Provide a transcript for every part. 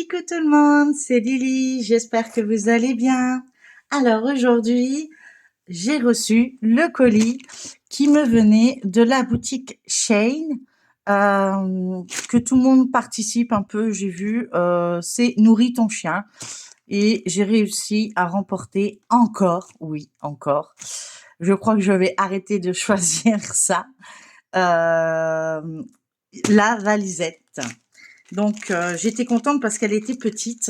Coucou tout le monde, c'est Lily, j'espère que vous allez bien. Alors aujourd'hui, j'ai reçu le colis qui me venait de la boutique Shane, que tout le monde participe un peu, j'ai vu, c'est Nourris ton chien. Et j'ai réussi à remporter encore, oui, encore. Je crois que je vais arrêter de choisir ça. La valisette. Donc, j'étais contente parce qu'elle était petite.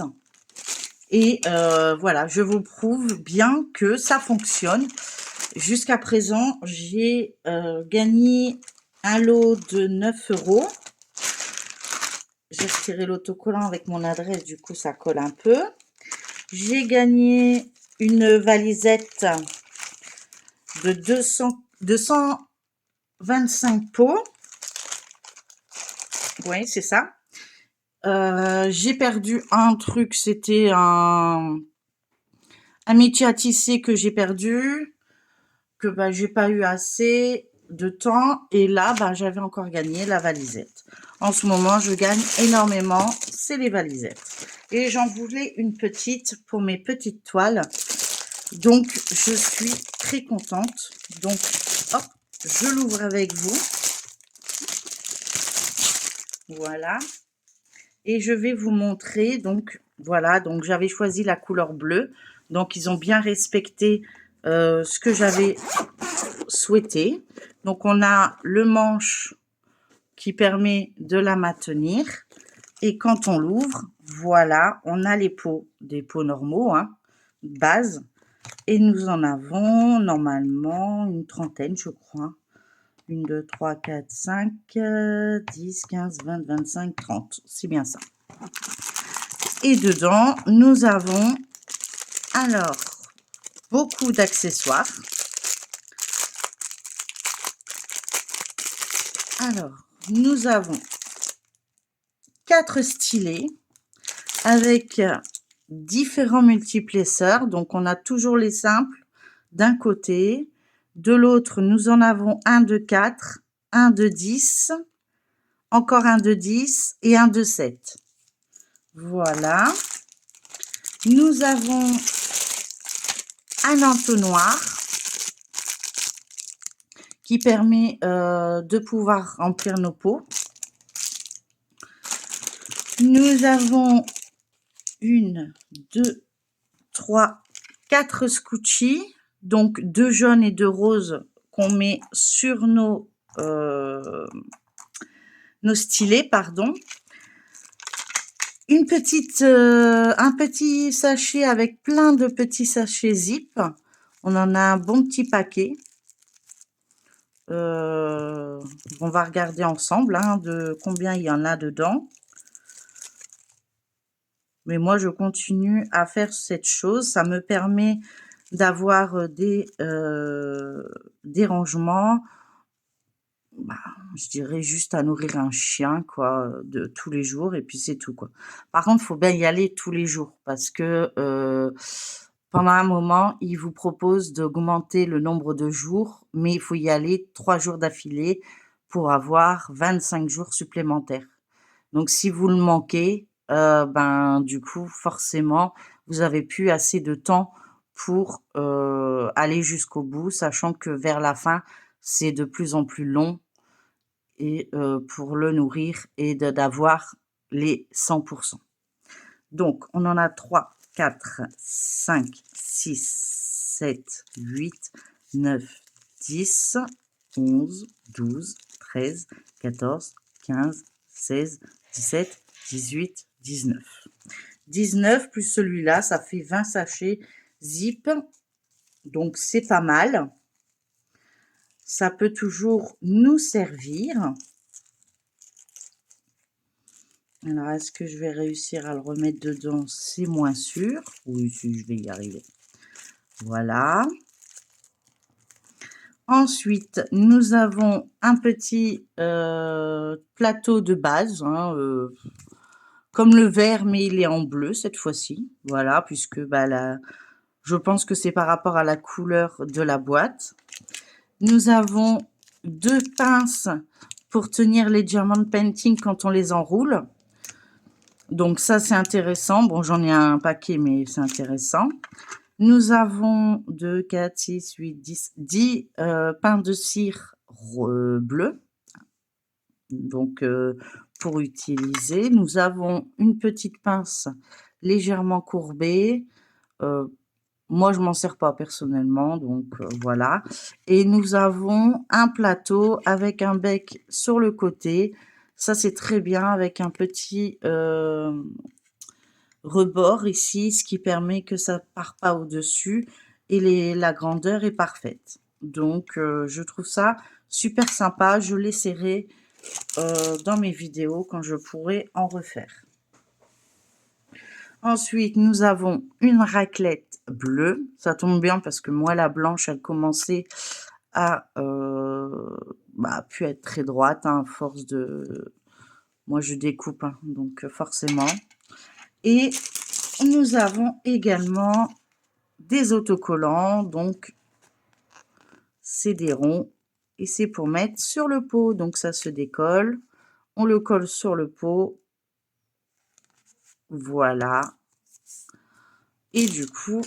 Et voilà, je vous prouve bien que ça fonctionne. Jusqu'à présent, j'ai gagné un lot de 9 euros. J'ai retiré l'autocollant avec mon adresse, du coup, ça colle un peu. J'ai gagné une valisette de 225 pots. Oui, c'est ça. J'ai perdu un truc, c'était un métier à tisser que j'ai perdu, que j'ai pas eu assez de temps. Et là, j'avais encore gagné la valisette. En ce moment, je gagne énormément, c'est les valisettes. Et j'en voulais une petite pour mes petites toiles. Donc, je suis très contente. Donc, hop, je l'ouvre avec vous. Voilà. Et je vais vous montrer. Donc, voilà. Donc, j'avais choisi la couleur bleue. Donc, ils ont bien respecté ce que j'avais souhaité. Donc, on a le manche qui permet de la maintenir. Et quand on l'ouvre, voilà, on a les pots, des pots normaux, hein, base. Et nous en avons normalement une trentaine, je crois. 1, 2, 3, 4, 5, 10, 15, 20, 25, 30. C'est bien ça. Et dedans, nous avons alors beaucoup d'accessoires. Alors, nous avons 4 stylets avec différents multiplesseurs. Donc, on a toujours les simples d'un côté. De l'autre, nous en avons un de 4, un de 10, encore un de 10 et un de 7. Voilà. Nous avons un entonnoir qui permet de pouvoir remplir nos pots. Nous avons 1, 2, 3, 4 scoochies, donc 2 jaunes et 2 roses qu'on met sur nos stylets, pardon. Un petit sachet avec plein de petits sachets zip. On en a un bon petit paquet. On va regarder ensemble de combien il y en a dedans. Mais moi, je continue à faire cette chose. Ça me permet d'avoir des rangements. Je dirais juste à nourrir un chien, quoi, de tous les jours, et puis c'est tout, quoi. Par contre, il faut bien y aller tous les jours parce que pendant un moment, ils vous proposent d'augmenter le nombre de jours, mais il faut y aller 3 jours d'affilée pour avoir 25 jours supplémentaires. Donc, si vous le manquez, du coup, forcément, vous avez plus assez de temps pour aller jusqu'au bout, sachant que vers la fin, c'est de plus en plus long et pour le nourrir et d'avoir les 100%. Donc, on en a 3, 4, 5, 6, 7, 8, 9, 10, 11, 12, 13, 14, 15, 16, 17, 18, 19. 19 plus celui-là, ça fait 20 sachets zip. Donc, c'est pas mal. Ça peut toujours nous servir. Alors, est-ce que je vais réussir à le remettre dedans? C'est moins sûr. Oui, si, je vais y arriver. Voilà. Ensuite, nous avons un petit plateau de base, comme le vert, mais il est en bleu cette fois-ci. Voilà, puisque je pense que c'est par rapport à la couleur de la boîte. Nous avons 2 pinces pour tenir les diamond painting quand on les enroule. Donc ça, c'est intéressant. Bon, j'en ai un paquet, mais c'est intéressant. Nous avons 2, 4, 6, 8, 10 pains de cire bleus. Donc, pour utiliser, nous avons une petite pince légèrement courbée. Moi, je m'en sers pas personnellement, donc voilà. Et nous avons un plateau avec un bec sur le côté. Ça, c'est très bien avec un petit rebord ici, ce qui permet que ça part pas au-dessus et la grandeur est parfaite. Donc, je trouve ça super sympa. Je l'essaierai dans mes vidéos quand je pourrai en refaire. Ensuite, nous avons une raclette bleue. Ça tombe bien parce que moi, la blanche, elle commençait à pu être très droite, hein, à force de... Moi, je découpe, hein, donc forcément. Et nous avons également des autocollants, donc c'est des ronds et c'est pour mettre sur le pot. Donc ça se décolle, on le colle sur le pot, voilà. Et du coup,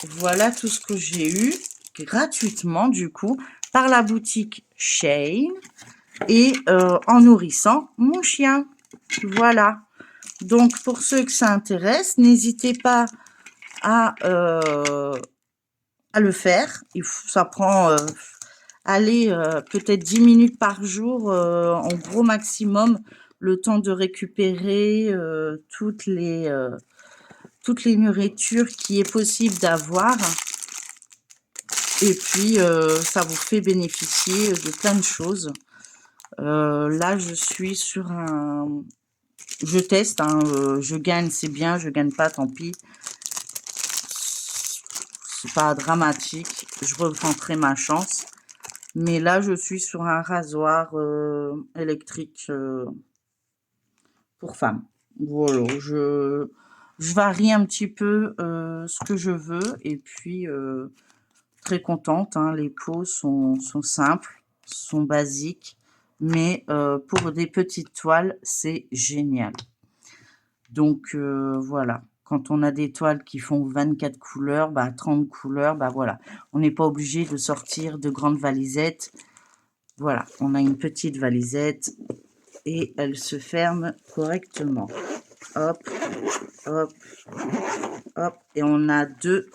voilà tout ce que j'ai eu gratuitement du coup par la boutique Shein et en nourrissant mon chien. Voilà. Donc pour ceux que ça intéresse, n'hésitez pas à le faire. Ça prend peut-être 10 minutes par jour en gros maximum, le temps de récupérer toutes les nourritures qui est possible d'avoir. Et puis, ça vous fait bénéficier de plein de choses. Là, je suis sur un... Je teste, hein, je gagne, c'est bien, je gagne pas, tant pis. C'est pas dramatique, je retenterai ma chance. Mais là, je suis sur un rasoir électrique pour femmes. Voilà, je varie un petit peu ce que je veux. Et puis, très contente, hein, les pots sont simples, sont basiques. Mais pour des petites toiles, c'est génial. Donc, voilà. Quand on a des toiles qui font 24 couleurs, 30 couleurs, voilà. On n'est pas obligé de sortir de grandes valisettes. Voilà, on a une petite valisette et elle se ferme correctement. Hop, hop, hop. Et on a deux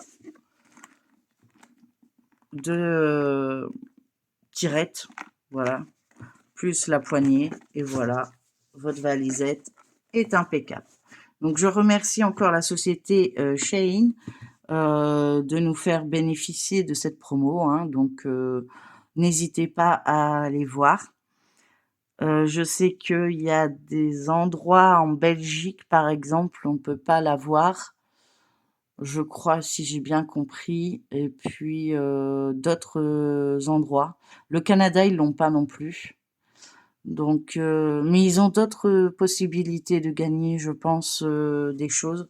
tirettes, voilà, plus la poignée. Et voilà, votre valisette est impeccable. Donc, je remercie encore la société Shein de nous faire bénéficier de cette promo. Hein, donc, n'hésitez pas à aller voir. Je sais qu'il y a des endroits en Belgique, par exemple, on ne peut pas l'avoir. Je crois, si j'ai bien compris. Et puis, d'autres endroits. Le Canada, ils l'ont pas non plus. Donc, mais ils ont d'autres possibilités de gagner, je pense, des choses.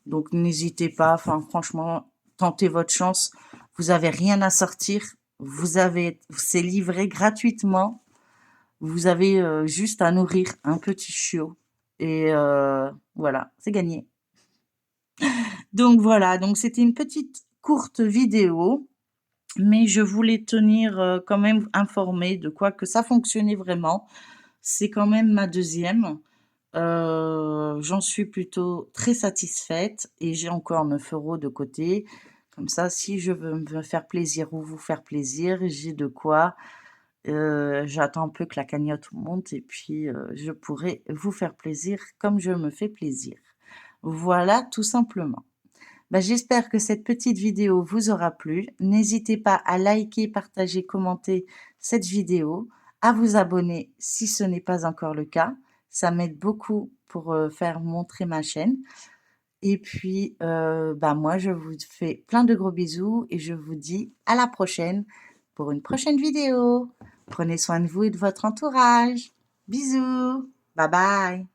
Donc, n'hésitez pas. Enfin, franchement, tentez votre chance. Vous avez rien à sortir. C'est livré gratuitement. Vous avez juste à nourrir un petit chiot. Et voilà, c'est gagné. Donc voilà, donc c'était une petite courte vidéo, mais je voulais tenir quand même informée de quoi que ça fonctionnait vraiment. C'est quand même ma deuxième. J'en suis plutôt très satisfaite et j'ai encore 9 € de côté. Comme ça, si je veux me faire plaisir ou vous faire plaisir, j'ai de quoi. J'attends un peu que la cagnotte monte et puis je pourrai vous faire plaisir comme je me fais plaisir. Voilà, tout simplement. J'espère que cette petite vidéo vous aura plu. N'hésitez pas à liker, partager, commenter cette vidéo, à vous abonner si ce n'est pas encore le cas. Ça m'aide beaucoup pour faire montrer ma chaîne. Et puis, moi, je vous fais plein de gros bisous et je vous dis à la prochaine pour une prochaine vidéo. Prenez soin de vous et de votre entourage. Bisous. Bye bye.